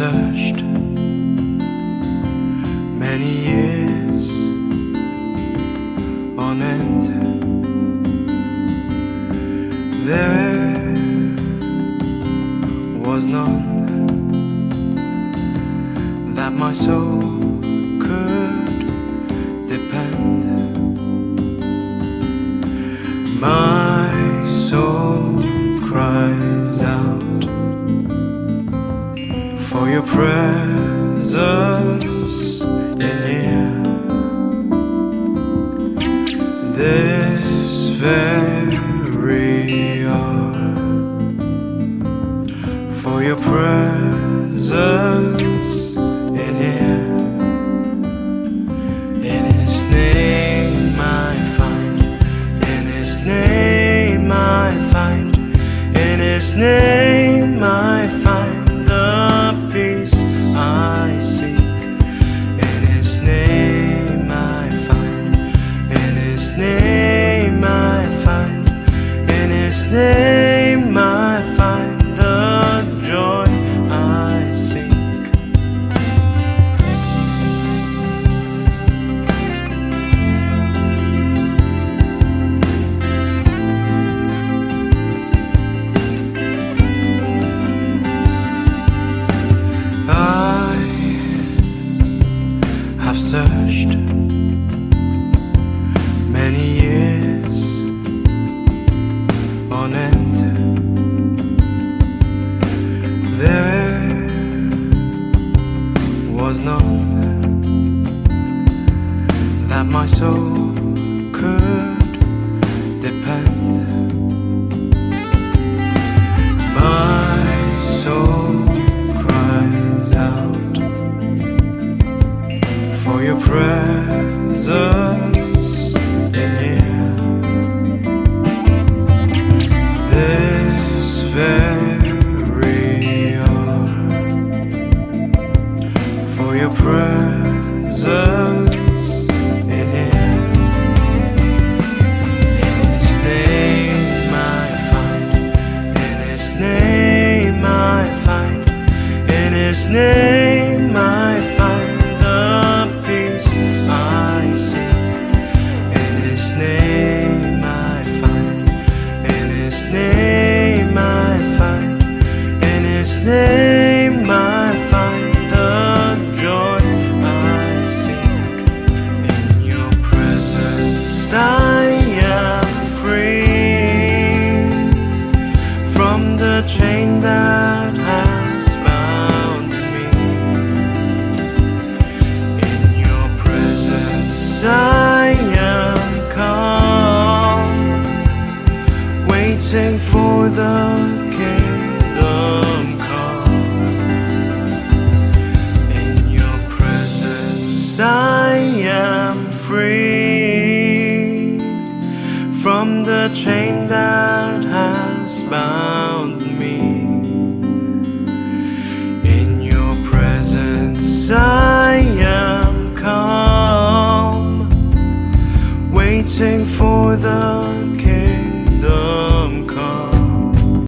searched many years on end. There was none that my soul could depend. My soul cries out for your presence in here. This very hour, for your presence in here. In His name I find, in His name I find, in His name I find the peace I seek. In His name I find, in His name I find, in His name I find the joy I seek. I have searched many years on end. There was none that my soul could depend. My soul cries out for your presence in here. This very hour, for your presence in here. In His name I find, in His name I find, in His name I find the peace I seek. In His name I find, in His name I find, in His name I find the joy I seek. In your presence I am free from the chain that has bound me. In your presence I am calm, waiting for the kingdom come. In your presence I am free from the chain that has bound